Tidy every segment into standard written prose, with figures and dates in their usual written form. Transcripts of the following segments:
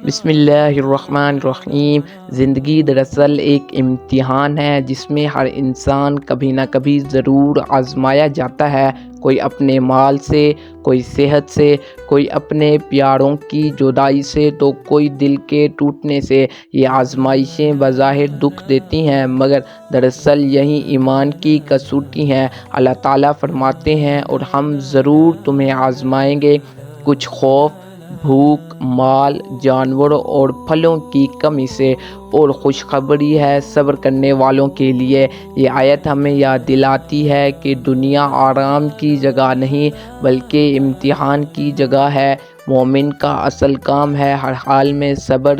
بسم اللہ الرحمن الرحیم۔ زندگی دراصل ایک امتحان ہے جس میں ہر انسان کبھی نہ کبھی ضرور آزمایا جاتا ہے۔ کوئی اپنے مال سے، کوئی صحت سے، کوئی اپنے پیاروں کی جدائی سے، تو کوئی دل کے ٹوٹنے سے۔ یہ آزمائشیں بظاہر دکھ دیتی ہیں مگر دراصل یہی ایمان کی کسوٹی ہیں۔ اللہ تعالیٰ فرماتے ہیں اور ہم ضرور تمہیں آزمائیں گے، کچھ خوف، بھوک، مال، جانوروں اور پھلوں کی کمی سے، اور خوشخبری ہے صبر کرنے والوں کے لیے۔ یہ آیت ہمیں یاد دلاتی ہے کہ دنیا آرام کی جگہ نہیں بلکہ امتحان کی جگہ ہے۔ مومن کا اصل کام ہے ہر حال میں صبر،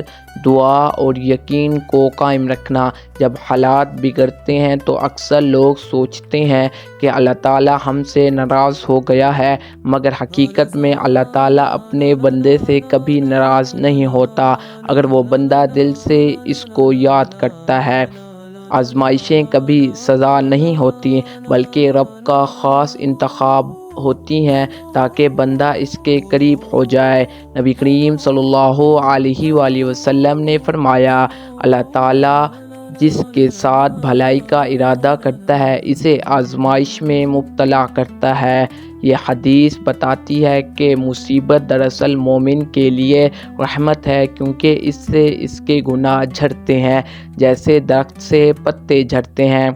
دعا اور یقین کو قائم رکھنا۔ جب حالات بگڑتے ہیں تو اکثر لوگ سوچتے ہیں کہ اللہ تعالیٰ ہم سے ناراض ہو گیا ہے، مگر حقیقت میں اللہ تعالیٰ اپنے بندے سے کبھی ناراض نہیں ہوتا اگر وہ بندہ دل سے اس کو یاد کرتا ہے۔ آزمائشیں کبھی سزا نہیں ہوتی بلکہ رب کا خاص انتخاب ہوتی ہیں تاکہ بندہ اس کے قریب ہو جائے۔ نبی کریم صلی اللہ علیہ وآلہ وسلم نے فرمایا، اللہ تعالیٰ جس کے ساتھ بھلائی کا ارادہ کرتا ہے اسے آزمائش میں مبتلا کرتا ہے۔ یہ حدیث بتاتی ہے کہ مصیبت دراصل مومن کے لیے رحمت ہے، کیونکہ اس سے اس کے گناہ جھڑتے ہیں جیسے درخت سے پتے جھڑتے ہیں۔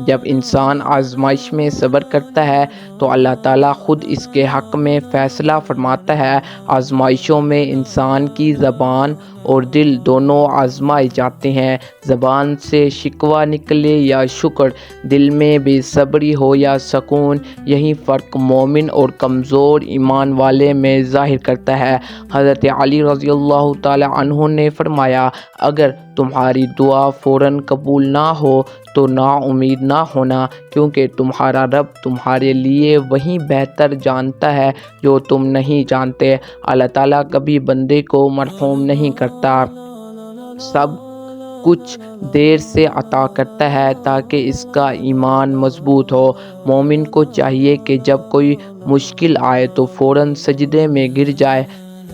جب انسان آزمائش میں صبر کرتا ہے تو اللہ تعالیٰ خود اس کے حق میں فیصلہ فرماتا ہے۔ آزمائشوں میں انسان کی زبان اور دل دونوں آزمائے جاتے ہیں۔ زبان سے شکوہ نکلے یا شکر، دل میں بے صبری ہو یا سکون، یہی فرق مومن اور کمزور ایمان والے میں ظاہر کرتا ہے۔ حضرت علی رضی اللہ تعالی عنہ نے فرمایا، اگر تمہاری دعا فوراً قبول نہ ہو تو نا امید نہ ہونا، کیونکہ تمہارا رب تمہارے لیے وہی بہتر جانتا ہے جو تم نہیں جانتے۔ اللہ تعالیٰ کبھی بندے کو محروم نہیں کرتا، سب کچھ دیر سے عطا کرتا ہے تاکہ اس کا ایمان مضبوط ہو۔ مومن کو چاہیے کہ جب کوئی مشکل آئے تو فوراً سجدے میں گر جائے،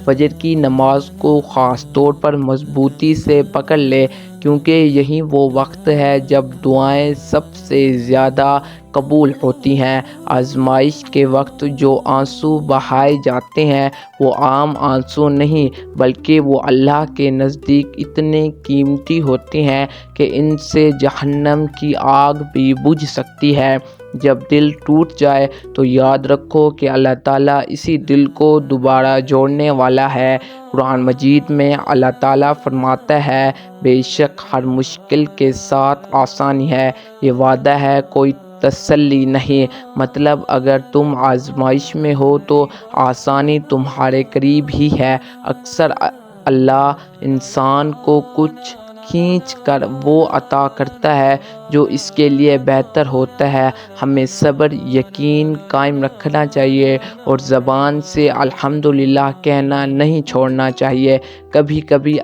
فجر کی نماز کو خاص طور پر مضبوطی سے پکڑ لے، کیونکہ یہی وہ وقت ہے جب دعائیں سب سے زیادہ قبول ہوتی ہیں۔ آزمائش کے وقت جو آنسو بہائے جاتے ہیں وہ عام آنسو نہیں بلکہ وہ اللہ کے نزدیک اتنے قیمتی ہوتے ہیں کہ ان سے جہنم کی آگ بھی بجھ سکتی ہے۔ جب دل ٹوٹ جائے تو یاد رکھو کہ اللہ تعالیٰ اسی دل کو دوبارہ جوڑنے والا ہے۔ قرآن مجید میں اللہ تعالیٰ فرماتا ہے، بے شک ہر مشکل کے ساتھ آسانی ہے، یہ وعدہ ہے کوئی تسلی نہیں۔ مطلب اگر تم آزمائش میں ہو تو آسانی تمہارے قریب ہی ہے۔ اکثر اللہ انسان کو کچھ کھینچ کر وہ عطا کرتا ہے جو اس کے لیے بہتر ہوتا ہے۔ ہمیں صبر، یقین قائم رکھنا چاہیے اور زبان سے الحمدللہ کہنا نہیں چھوڑنا چاہیے۔ کبھی کبھی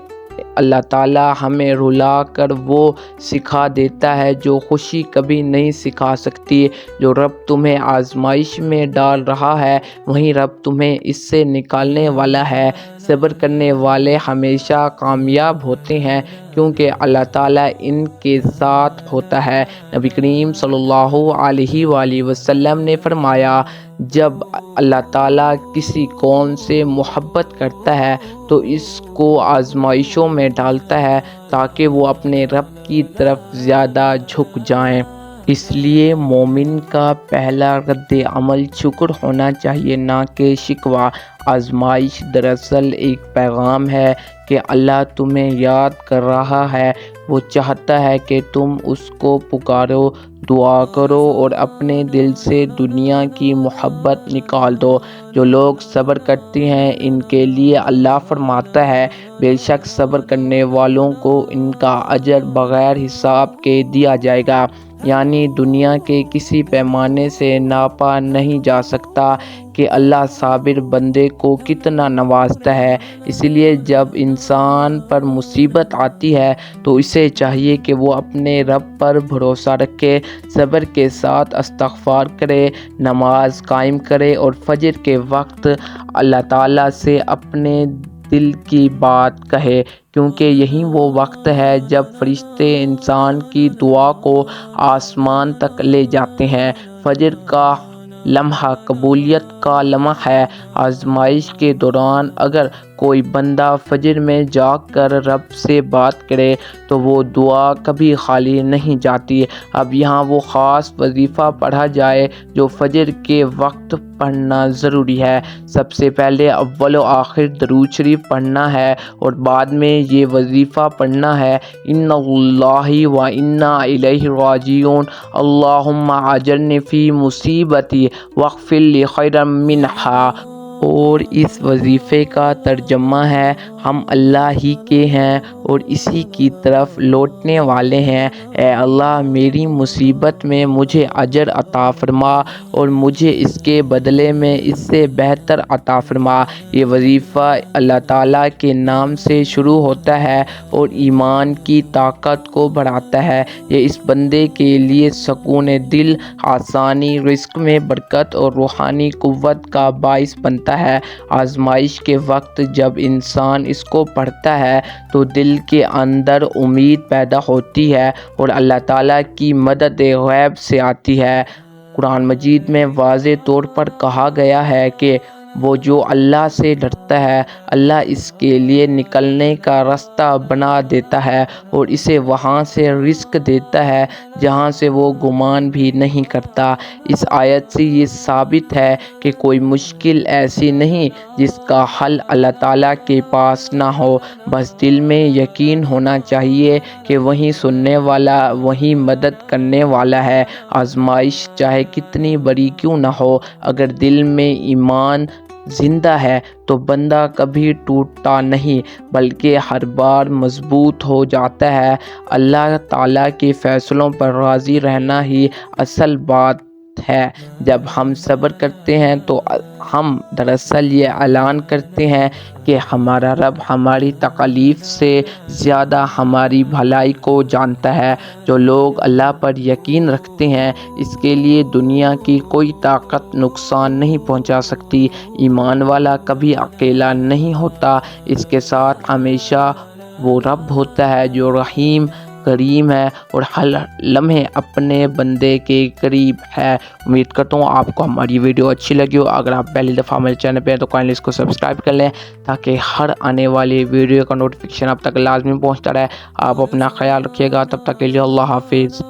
اللہ تعالیٰ ہمیں رلا کر وہ سکھا دیتا ہے جو خوشی کبھی نہیں سکھا سکتی۔ جو رب تمہیں آزمائش میں ڈال رہا ہے وہیں رب تمہیں اس سے نکالنے والا ہے۔ صبر کرنے والے ہمیشہ کامیاب ہوتے ہیں کیونکہ اللہ تعالیٰ ان کے ساتھ ہوتا ہے۔ نبی کریم صلی اللہ علیہ وآلہ وسلم نے فرمایا، جب اللہ تعالیٰ کسی قوم سے محبت کرتا ہے تو اس کو آزمائشوں میں ڈالتا ہے تاکہ وہ اپنے رب کی طرف زیادہ جھک جائیں۔ اس لیے مومن کا پہلا رد عمل شکر ہونا چاہیے، نہ کہ شکوہ۔ آزمائش دراصل ایک پیغام ہے کہ اللہ تمہیں یاد کر رہا ہے، وہ چاہتا ہے کہ تم اس کو پکارو، دعا کرو اور اپنے دل سے دنیا کی محبت نکال دو۔ جو لوگ صبر کرتے ہیں ان کے لیے اللہ فرماتا ہے، بے شک صبر کرنے والوں کو ان کا اجر بغیر حساب کے دیا جائے گا۔ یعنی دنیا کے کسی پیمانے سے ناپا نہیں جا سکتا کہ اللہ صابر بندے کو کتنا نوازتا ہے۔ اس لیے جب انسان پر مصیبت آتی ہے تو اسے چاہیے کہ وہ اپنے رب پر بھروسہ رکھے، صبر کے ساتھ استغفار کرے، نماز قائم کرے اور فجر کے وقت اللہ تعالیٰ سے اپنے دل کی بات کہے، کیونکہ یہی وہ وقت ہے جب فرشتے انسان کی دعا کو آسمان تک لے جاتے ہیں۔ فجر کا لمحہ قبولیت کا لمحہ ہے۔ آزمائش کے دوران اگر کوئی بندہ فجر میں جاگ کر رب سے بات کرے تو وہ دعا کبھی خالی نہیں جاتی۔ اب یہاں وہ خاص وظیفہ پڑھا جائے جو فجر کے وقت پڑھنا ضروری ہے۔ سب سے پہلے اول و آخر درود شریف پڑھنا ہے اور بعد میں یہ وظیفہ پڑھنا ہے، اِنَّ اللہِ وَإِنَّا إِلَيْهِ رَاجِعُونَ اللہم اجرنی فی مصیبتی واغفر لی خیرا منہا۔ اور اس وظیفے کا ترجمہ ہے، ہم اللہ ہی کے ہیں اور اسی کی طرف لوٹنے والے ہیں۔ اے اللہ، میری مصیبت میں مجھے اجر عطا فرما اور مجھے اس کے بدلے میں اس سے بہتر عطا فرما۔ یہ وظیفہ اللہ تعالیٰ کے نام سے شروع ہوتا ہے اور ایمان کی طاقت کو بڑھاتا ہے۔ یہ اس بندے کے لیے سکون دل، آسانی، رزق میں برکت اور روحانی قوت کا باعث بنتا ہے۔ آزمائش کے وقت جب انسان اس کو پڑھتا ہے تو دل کے اندر امید پیدا ہوتی ہے اور اللہ تعالیٰ کی مدد غیب سے آتی ہے۔ قرآن مجید میں واضح طور پر کہا گیا ہے کہ وہ جو اللہ سے ڈرتا ہے، اللہ اس کے لیے نکلنے کا راستہ بنا دیتا ہے اور اسے وہاں سے رزق دیتا ہے جہاں سے وہ گمان بھی نہیں کرتا۔ اس آیت سے یہ ثابت ہے کہ کوئی مشکل ایسی نہیں جس کا حل اللہ تعالیٰ کے پاس نہ ہو، بس دل میں یقین ہونا چاہیے کہ وہی سننے والا، وہی مدد کرنے والا ہے۔ آزمائش چاہے کتنی بڑی کیوں نہ ہو، اگر دل میں ایمان زندہ ہے تو بندہ کبھی ٹوٹتا نہیں بلکہ ہر بار مضبوط ہو جاتا ہے۔ اللہ تعالیٰ کے فیصلوں پر راضی رہنا ہی اصل بات ہے۔ جب ہم صبر کرتے ہیں تو ہم دراصل یہ اعلان کرتے ہیں کہ ہمارا رب ہماری تکالیف سے زیادہ ہماری بھلائی کو جانتا ہے۔ جو لوگ اللہ پر یقین رکھتے ہیں اس کے لیے دنیا کی کوئی طاقت نقصان نہیں پہنچا سکتی۔ ایمان والا کبھی اکیلا نہیں ہوتا، اس کے ساتھ ہمیشہ وہ رب ہوتا ہے جو رحیم کریم ہے اور ہر لمحے اپنے بندے کے قریب ہے۔ امید کرتا ہوں آپ کو ہماری ویڈیو اچھی لگی ہو۔ اگر آپ پہلی دفعہ ہمارے چینل پہ ہیں تو کائنڈلی اس کو سبسکرائب کر لیں تاکہ ہر آنے والی ویڈیو کا نوٹیفیکیشن آپ تک لازمی پہنچتا رہے۔ آپ اپنا خیال رکھیے گا، تب تک کے لیے اللہ حافظ۔